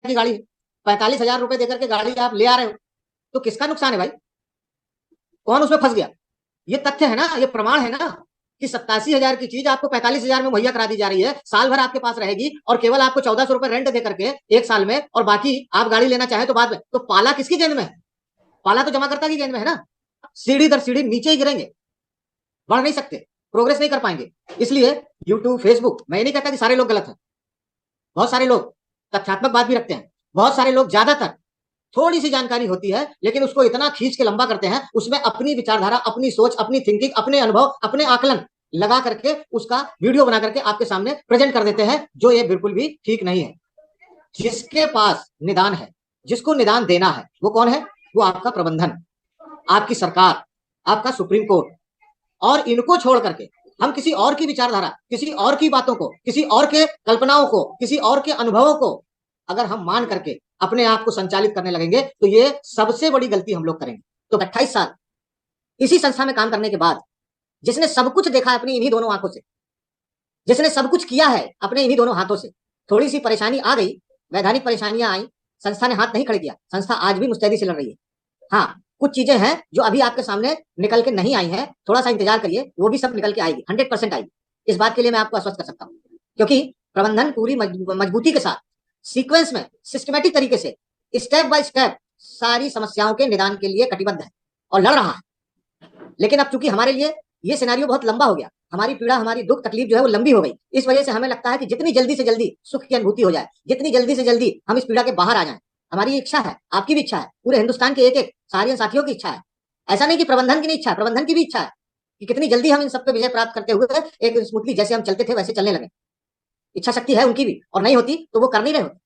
की गाड़ी है, 45,000 रुपए देकर के गाड़ी आप ले आ रहे हो, तो किसका नुकसान है भाई? कौन उसमें फंस गया? ये तथ्य है ना, ये प्रमाण है ना कि 87,000 की चीज आपको 45,000 में मुहैया करा दी जा रही है, साल भर आपके पास रहेगी और केवल आपको 1,400 रुपए रेंट दे करके एक साल में, और बाकी आप गाड़ी लेना चाहे तो बाद में। तो पाला किसकी गेंद में है? पाला तो जमाकर्ता की गेंद में है ना। सीढ़ी दर सीढ़ी नीचे ही गिरेंगे, बढ़ नहीं सकते, प्रोग्रेस नहीं कर पाएंगे। इसलिए यूट्यूब, फेसबुक, मैं नहीं कहता कि सारे लोग गलत हैं, बहुत सारे लोग तथ्यात्मक बात भी रखते हैं, बहुत सारे लोग, ज्यादातर थोड़ी सी जानकारी होती है लेकिन उसको इतना खींच के लंबा करते हैं, उसमें अपनी विचारधारा, अपनी सोच, अपनी थिंकिंग, अपने अनुभव, अपने आकलन लगा करके उसका वीडियो बना करके आपके सामने प्रेजेंट कर देते हैं, जो ये बिल्कुल भी ठीक नहीं है। जिसके पास निदान है, जिसको निदान देना है, वो कौन है? वो आपका प्रबंधन, आपकी सरकार, आपका सुप्रीम कोर्ट। और इनको छोड़ करके हम किसी और की विचारधारा, किसी और की बातों को, किसी और के कल्पनाओं को, किसी और के अनुभवों को अगर हम मान करके अपने आप को संचालित करने लगेंगे तो ये सबसे बड़ी गलती हम लोग करेंगे। तो 28 साल इसी संस्था में काम करने के बाद, जिसने सब कुछ देखा है अपनी इन्हीं दोनों आंखों से, जिसने सब कुछ किया है अपने इन्हीं दोनों हाथों से, थोड़ी सी परेशानी आ गई, वैधानिक परेशानियां आई, संस्था ने हाथ नहीं खड़े किया, संस्था आज भी मुस्तैदी से लड़ रही है। हाँ, कुछ चीजें हैं जो अभी आपके सामने निकल के नहीं आई हैं, थोड़ा सा इंतजार करिए, वो भी सब निकल के आएगी, 100% आएगी। इस बात के लिए मैं आपको आश्वस्त कर सकता हूँ, क्योंकि प्रबंधन पूरी मजबूती के साथ, सीक्वेंस में, सिस्टमेटिक तरीके से, स्टेप बाय स्टेप सारी समस्याओं के निदान के लिए कटिबद्ध है और लड़ रहा है। लेकिन अब चूंकि हमारे लिए ये सिनेरियो बहुत लंबा हो गया, हमारी पीड़ा, हमारी दुख तकलीफ जो है वो लंबी हो गई, इस वजह से हमें लगता है कि जितनी जल्दी से जल्दी सुख की अनुभूति हो जाए, जितनी जल्दी से जल्दी हम इस पीड़ा के बाहर आ जाएं, हमारी इच्छा है, आपकी भी इच्छा है, पूरे हिंदुस्तान के एक एक सारे साथियों की इच्छा है। ऐसा नहीं कि प्रबंधन की नहीं इच्छा है, प्रबंधन की भी इच्छा है कि कितनी जल्दी हम इन सब पे विजय प्राप्त करते हुए एक स्मूथली जैसे हम चलते थे वैसे चलने लगे। इच्छा शक्ति है उनकी भी, और नहीं होती तो वो कर नहीं रहे होते।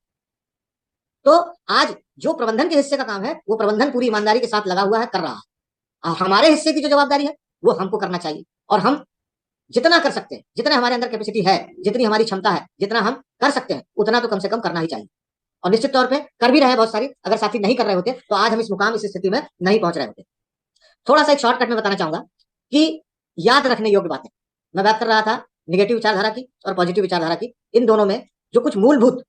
तो आज जो प्रबंधन के हिस्से का काम है वो प्रबंधन पूरी ईमानदारी के साथ लगा हुआ है, कर रहा है। हमारे हिस्से की जो जवाबदारी है वो हमको करना चाहिए, और हम जितना कर सकते हैं, जितना हमारे अंदर कैपेसिटी है, जितनी हमारी क्षमता है, जितना हम कर सकते हैं उतना तो कम से कम करना ही चाहिए। और निश्चित तौर पे कर भी रहे हैं बहुत सारी, अगर साथी नहीं कर रहे होते तो आज हम इस मुकाम, इस स्थिति में नहीं पहुंच रहे होते। थोड़ा सा एक शॉर्टकट में बताना चाहूंगा कि याद रखने योग्य बातें, मैं बात कर रहा था निगेटिव विचारधारा की और पॉजिटिव विचारधारा की, इन दोनों में जो कुछ मूलभूत,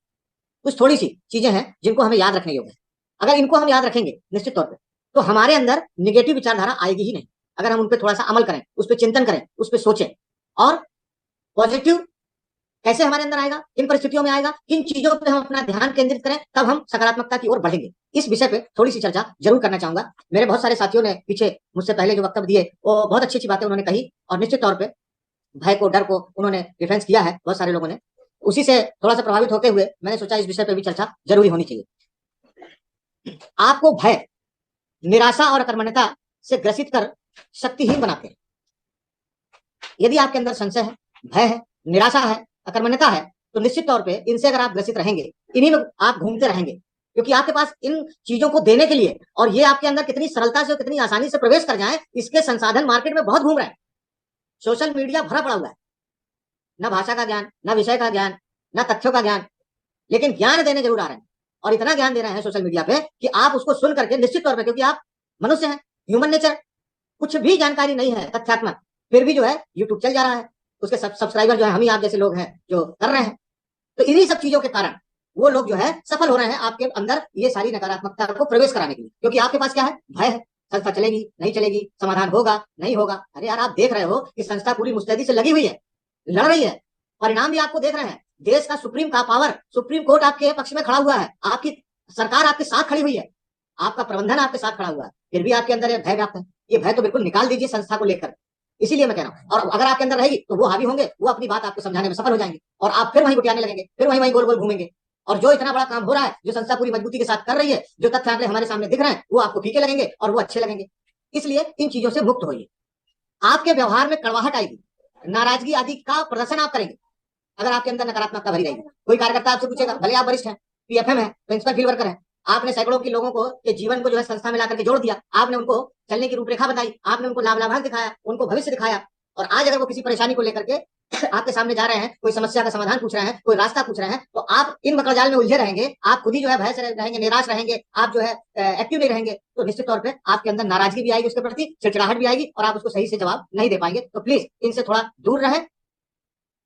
कुछ थोड़ी सी चीजें हैं जिनको हमें याद रखने योग्य है। अगर इनको हम याद रखेंगे निश्चित तौर पर, तो हमारे अंदर निगेटिव विचारधारा आएगी ही नहीं। अगर हम उन पर थोड़ा सा अमल करें, उस पर चिंतन करें, उस पर सोचें, और पॉजिटिव कैसे हमारे अंदर आएगा, किन परिस्थितियों में आएगा, किन चीजों पर हम अपना ध्यान केंद्रित करें, तब हम सकारात्मकता की ओर बढ़ेंगे। इस विषय पे थोड़ी सी चर्चा जरूर करना चाहूंगा। मेरे बहुत सारे साथियों ने पीछे मुझसे पहले जो वक्तव्य दिए वो बहुत अच्छी अच्छी बातें उन्होंने कही, और निश्चित तौर पर भय को, डर को उन्होंने डिफेंस किया है बहुत सारे लोगों ने। उसी से थोड़ा सा प्रभावित होते हुए मैंने सोचा इस विषय पर भी चर्चा जरूरी होनी चाहिए। आपको भय, निराशा और अकर्मण्यता से ग्रसित कर शक्तिहीन बनाते हैं। यदि आपके अंदर संशय है, भय है, निराशा है, अकर्मण्यता है, तो निश्चित तौर पे इनसे अगर आप ग्रसित रहेंगे, इन्हीं में आप घूमते रहेंगे, क्योंकि आपके पास इन चीजों को देने के लिए, और ये आपके अंदर कितनी सरलता से और कितनी आसानी से प्रवेश कर जाए, इसके संसाधन मार्केट में बहुत घूम रहे हैं। सोशल मीडिया भरा पड़ा हुआ है, न भाषा का ज्ञान, न विषय का ज्ञान, न तथ्यों का ज्ञान, लेकिन ज्ञान देने जरूर आ रहे हैं, और इतना ज्ञान दे रहे हैं सोशल मीडिया पे कि आप उसको सुन करके निश्चित तौर पर, क्योंकि आप मनुष्य हैं, ह्यूमन नेचर, कुछ भी जानकारी नहीं है तथ्यात्मक, फिर भी जो है यूट्यूब चल जा रहा है, उसके सब्सक्राइबर जो है हम ही आप जैसे लोग हैं जो कर रहे हैं। तो इन्हीं सब चीजों के कारण वो लोग जो है सफल हो रहे हैं आपके अंदर ये सारी नकारात्मकता को प्रवेश कराने के लिए, क्योंकि आपके पास क्या है? भय है, संस्था चलेगी नहीं चलेगी, समाधान होगा नहीं होगा। अरे यार, आप देख रहे हो कि संस्था पूरी मुस्तैदी से लगी हुई है, लड़ रही है, परिणाम भी आपको देख रहे हैं। देश का सुप्रीम का पावर, सुप्रीम कोर्ट आपके पक्ष में खड़ा हुआ है, आपकी सरकार आपके साथ खड़ी हुई है, आपका प्रबंधन आपके साथ खड़ा हुआ है, फिर भी आपके अंदर भय व्याप्त है। ये भय तो बिल्कुल निकाल दीजिए संस्था को लेकर। इसीलिए मैं कह रहा हूं, और अगर आपके अंदर रहेगी तो वो हावी होंगे, वो अपनी बात आपको समझाने में सफल हो जाएंगे, और आप फिर वहीं गुटियाने लगेंगे, फिर वहीं गोल गोल घूमेंगे। और जो इतना बड़ा काम हो रहा है, जो संस्था पूरी मजबूती के साथ कर रही है, जो तथ्य आंकड़े हमारे सामने दिख रहे हैं, वो आपको फीके लगेंगे और वो अच्छे लगेंगे। इसलिए इन चीजों से मुक्त होइए। आपके व्यवहार में कड़वाहट आएगी, नाराजगी आदि का प्रदर्शन आप करेंगे अगर आपके अंदर नकारात्मकता भरी रहेगी। कोई कार्यकर्ता आपसे पूछेगा, भले आप वरिष्ठ हैं, पीएफएम है, प्रिंसिपल फील्ड वर्कर है, आपने सैकड़ों के लोगों को के जीवन को जो है संस्था में ला करके जोड़ दिया, आपने उनको चलने की रूपरेखा बताई, आपने उनको लाभ लाभांश दिखाया, उनको भविष्य दिखाया, और आज अगर वो किसी परेशानी को लेकर के आपके सामने जा रहे हैं, कोई समस्या का समाधान पूछ रहे हैं, कोई रास्ता पूछ रहे हैं, तो आप इन मकड़जाल में उलझे रहेंगे, आप खुद ही जो है भय से रहेंगे, निराश रहेंगे, आप जो है एक्टिव नहीं रहेंगे, तो निश्चित तौर पे आपके अंदर नाराजगी भी आएगी, उसके प्रति चिड़चिड़ाहट भी आएगी, और आप उसको सही से जवाब नहीं दे पाएंगे। तो प्लीज इनसे थोड़ा दूर रहें,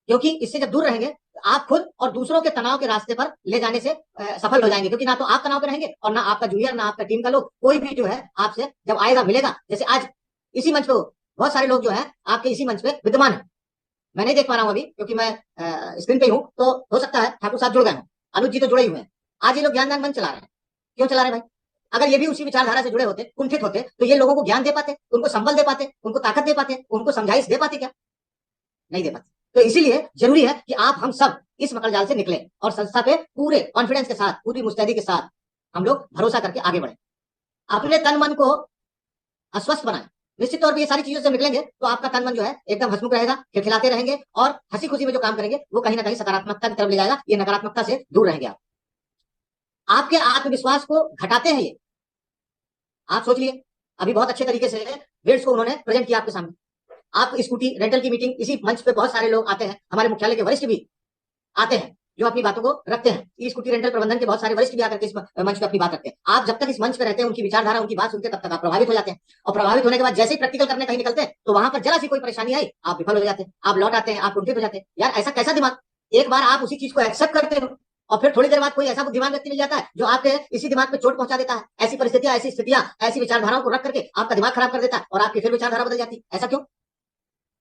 क्योंकि इससे जब दूर रहेंगे आप खुद और दूसरों के तनाव के रास्ते पर ले जाने से सफल हो जाएंगे, क्योंकि ना तो आप तनाव पे रहेंगे और ना आपका जूनियर, ना आपका टीम का लोग, कोई भी जो है आपसे जब आएगा मिलेगा। जैसे आज इसी मंच पे बहुत सारे लोग जो है आपके इसी मंच पे विद्यमान है, मैं नहीं देख पा रहा हूं अभी क्योंकि मैं स्क्रीन पे हूं, तो हो सकता है ठाकुर साहब जुड़ गए हों, अनुज जी तो जुड़े ही हुए हैं। आज ये लोग ज्ञान दान मंच चला रहे हैं, क्यों चला रहे हैं भाई? अगर ये भी उसी विचारधारा से जुड़े होते, कुंठित होते, तो ये लोगों को ज्ञान दे पाते, उनको संबल दे पाते, उनको ताकत दे पाते, उनको समझाइश दे पाते क्या? नहीं दे पाते। तो इसीलिए जरूरी है कि आप हम सब इस मकड़जाल से निकले और संस्था पे पूरे कॉन्फिडेंस के साथ, पूरी मुस्तैदी के साथ हम लोग भरोसा करके आगे बढ़े, अपने तन मन को अस्वस्थ बनाए। निश्चित तौर पर ये सारी चीजों से निकलेंगे तो आपका तन मन जो है एकदम हंसमुख रहेगा, खिलखिलाते रहेंगे और हंसी खुशी में जो काम करेंगे वो कहीं ना कहीं सकारात्मकता की तरफ ले जाएगा। ये नकारात्मकता से दूर रहेंगे आप। आपके आत्मविश्वास को घटाते हैं ये, आप सोच लिए। अभी बहुत अच्छे तरीके से वेट्स को उन्होंने प्रेजेंट किया आपके सामने। आप स्कूटी रेंटल की मीटिंग, इसी मंच पे बहुत सारे लोग आते हैं, हमारे मुख्यालय के वरिष्ठ भी आते हैं जो अपनी बातों को रखते हैं। ई स्कूटी रेंटल प्रबंधन के बहुत सारे वरिष्ठ भी आकर के इस मंच पे अपनी बात रखते हैं। आप जब तक इस मंच पे रहते हैं, उनकी विचारधारा, उनकी बात सुनते हैं, तब तक आप प्रभावित हो जाते हैं। और प्रभावित होने के बाद जैसे ही प्रैक्टिकल करने कहीं निकलते हैं तो वहां पर जरा सी कोई परेशानी आई, आप विफल हो जाते हैं, आप लौट आते हैं, आप कुंठित हो जाते हैं। यार ऐसा कैसा दिमाग? एक बार आप उसी चीज को एक्सेप्ट करते हो और फिर थोड़ी देर बाद कोई ऐसा बुद्धिमान व्यक्ति मिल जाता है जो आपके इसी दिमाग पे चोट पहुंचा देता है। ऐसी परिस्थितियां, ऐसी स्थितियां, ऐसी विचारधाराओं को रख करके आपका दिमाग खराब कर देता है और आपकी फिर विचारधारा बदल जाती है। ऐसा क्यों?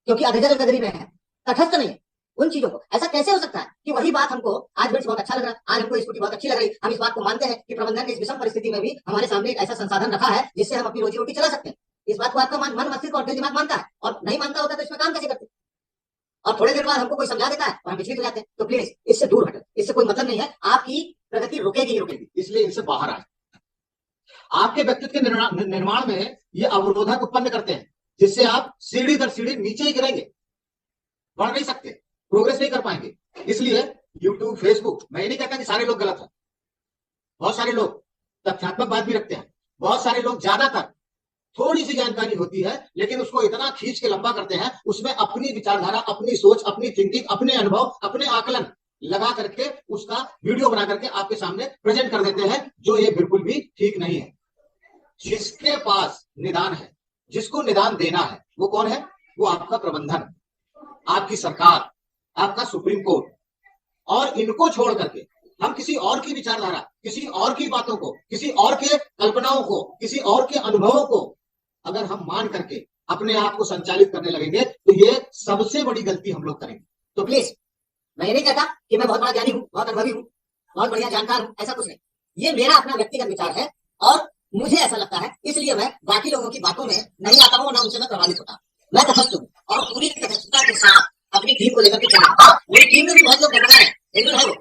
क्योंकि अधजल गदरी में है, तटस्थ नहीं है उन चीजों को। ऐसा कैसे हो सकता है कि वही बात हमको आज बहुत अच्छा लग रहा है, आज हमको स्कूटी बहुत अच्छी लग रही, हम इस बात को मानते हैं कि प्रबंधन ने इस विषम परिस्थिति में भी हमारे सामने एक ऐसा संसाधन रखा है जिससे हम अपनी रोजी रोटी चला सकते हैं। इस बात को आपका मन मस्तिष्क और दिल दिमाग मानता है, और नहीं मानता होता तो इसमें काम कैसे करते? और थोड़ी देर बाद हमको कोई समझा देता है और हम विचलित हो जाते हैं। तो प्लीज इससे दूर हटे, इससे कोई मतलब नहीं है, आपकी प्रगति रुकेगी ही रुकेगी। इसलिए इनसे बाहर आए। आपके व्यक्तित्व के निर्माण में ये अवरोधक उत्पन्न करते हैं जिससे आप सीढ़ी दर सीढ़ी नीचे ही गिरेंगे, बढ़ नहीं सकते, प्रोग्रेस नहीं कर पाएंगे। इसलिए यूट्यूब, फेसबुक, मैं ये नहीं कहता कि सारे लोग गलत हैं, बहुत सारे लोग तथ्यात्मक बात भी रखते हैं, बहुत सारे लोग ज्यादातर थोड़ी सी जानकारी होती है लेकिन उसको इतना खींच के लंबा करते हैं, उसमें अपनी विचारधारा, अपनी सोच, अपनी थिंकिंग, अपने अनुभव, अपने आकलन लगा करके उसका वीडियो बना करके आपके सामने प्रेजेंट कर देते हैं, जो ये बिल्कुल भी ठीक नहीं है। जिसके पास निदान है, जिसको निदान देना है, वो कौन है? वो आपका प्रबंधन, आपकी सरकार, आपका सुप्रीम कोर्ट। और इनको छोड़ करके हम किसी और की विचारधारा, किसी और की बातों को, किसी और के कल्पनाओं को, किसी और के अनुभवों को अगर हम मान करके अपने आप को संचालित करने लगेंगे तो ये सबसे बड़ी गलती हम लोग करेंगे। तो प्लीज, मैं ये नहीं कहता कि मैं बहुत बड़ा ज्ञानी हूं, बहुत अनुभवी हूं, बहुत बढ़िया जानकार हूं, ऐसा कुछ नहीं। ये मेरा अपना व्यक्तिगत विचार है और मुझे ऐसा लगता है, इसलिए मैं बाकी लोगों की बातों में नहीं आता हूं, ना उनसे मैं प्रभावित होता। मैं तटस्थ हूं और पूरी तटस्थता के साथ अपनी टीम को लेकर के चला। हाँ, मेरी टीम में भी बहुत लोग घटना है, बिल्कुल है, वो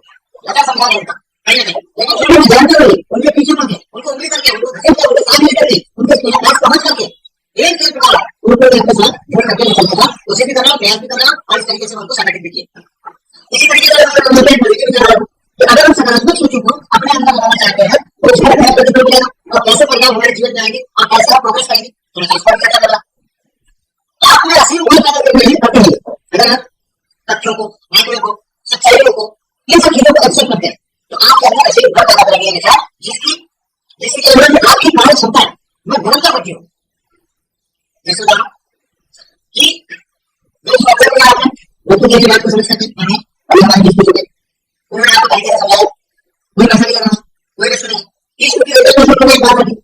लगा समझा रहे हैं कहीं ना कहीं, लेकिन जानते हुए उनके पीछे पड़ गए, उनको उंगली करके, उनको घसीट के, उनके साथ लेकर के, उनके पास पहुंच करके एक प्रकार उनको अपने साथ जोड़ करके ले चलता था। उसे भी कर रहा हूं, प्रयास भी कर रहा हूं और इस तरीके से उनको संगठित भी किया। इसी तरीके से अगर हम सकारात्मक सोचों को अपने अंदर लगाना चाहते हैं तो उसका प्रतिफल मिलेगा और कैसे परिणाम हमारे जीवन में आएंगे और कैसे आप प्रोग्रेस करेंगे, तो मैं इस पर चर्चा कर रहा। आप में असीम ऊर्जा पैदा करने ही करते हैं अगर आप तथ्यों को, आंकड़ों को, सच्चाइयों को, इन सब चीजों को एक्सेप्ट करते हैं तो आपके अंदर असीम ऊर्जा पैदा करेंगे जिसकी केवल आपकी कार्य क्षमता है, मैं गणता करती हूँ। जैसे कि की बात को समझ सकते हैं, उन्होंने आपको तरीके से समझाया, कोई पैसा नहीं करना, कोई रिस्क नहीं। इस बात रखी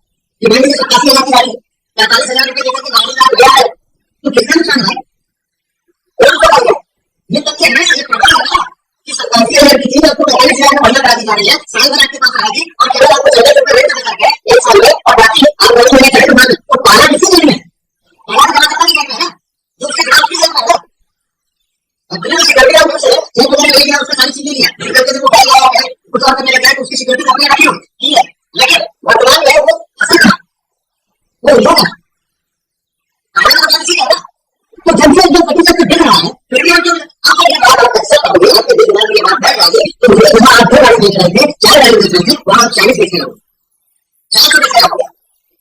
कि मैंने 87,000 की गाड़ी 45,000 रुपए देकर के गाड़ी का लिया है तो कितना नुकसान है? ये तथ्य है, ये प्रमाण है कि 87,000 की चीज आपको 45,000 में बढ़िया करा दी जा रही है, साल भर आपके पास रहेगी और केवल आपको 14 रुपए रेट करके एक साल में, और बाकी आप रोज में चले तो पाला किसी जगह में पाला करा सकता नहीं करना है जो उसके ग्राफ की जगह है। अब बिना सिक्योरिटी ऑफ से एक बजा ले गया, उसका सारी चीजें लिया, करके से उठा लिया है, कुछ और करने लगा है तो उसकी सिक्योरिटी अपने रखी होगी, ठीक है, लेकिन वर्तमान में वो फंसा था, वो होगा आगे का चीज है ना। तो जब से जो प्रतिशत दिख रहा है फिर भी जो आप ये बात आप एक्सेप्ट करोगे, आपके दिमाग में ये बात बैठ जाएगी तो मुझे जहां आप 2 गाड़ी बेच रहे थे, 4 गाड़ी बेच रहे थे, वहां आप 40 बेच रहे हो, 400 बेच रहे हो।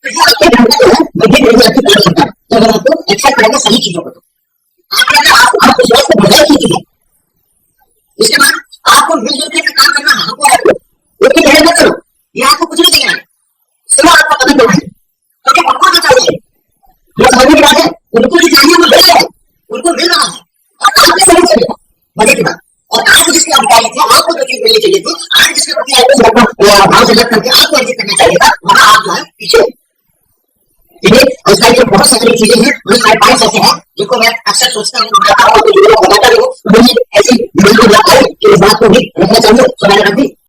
तो ये आपके ढंग से है, बड़ी बड़ी आपकी कर सकता है तो अगर आपको एक्सेप्ट करेंगे सही चीजों को, तो आप विश्वास को बढ़ाई कीजिए। इसके बाद आपको मिलजुल के काम करना है, आपको उसकी पहल मत करो, ये आपको कुछ नहीं देगा, सिर्फ आपका कदम बढ़ाइए, क्योंकि उनको जो चाहिए वो समझने की बात है, उनको जो चाहिए वो मिल रहा है, उनको मिल रहा है और आपके समझ से मिलेगा, मजे की बात। और आज जिसकी से लग करके आपको अर्जित करना चाहिए था, वहां आप जो है पीछे। और इसका ये बहुत सारी चीजें हैं, मुझे सारे पॉइंट्स ऐसे हैं जिनको मैं अक्सर सोचता हूँ, बताता हूँ, तो बताता हूँ, मुझे ऐसी दिमाग में बात आई कि इस बात को भी रखना चाहिए, तो मैंने रख दी।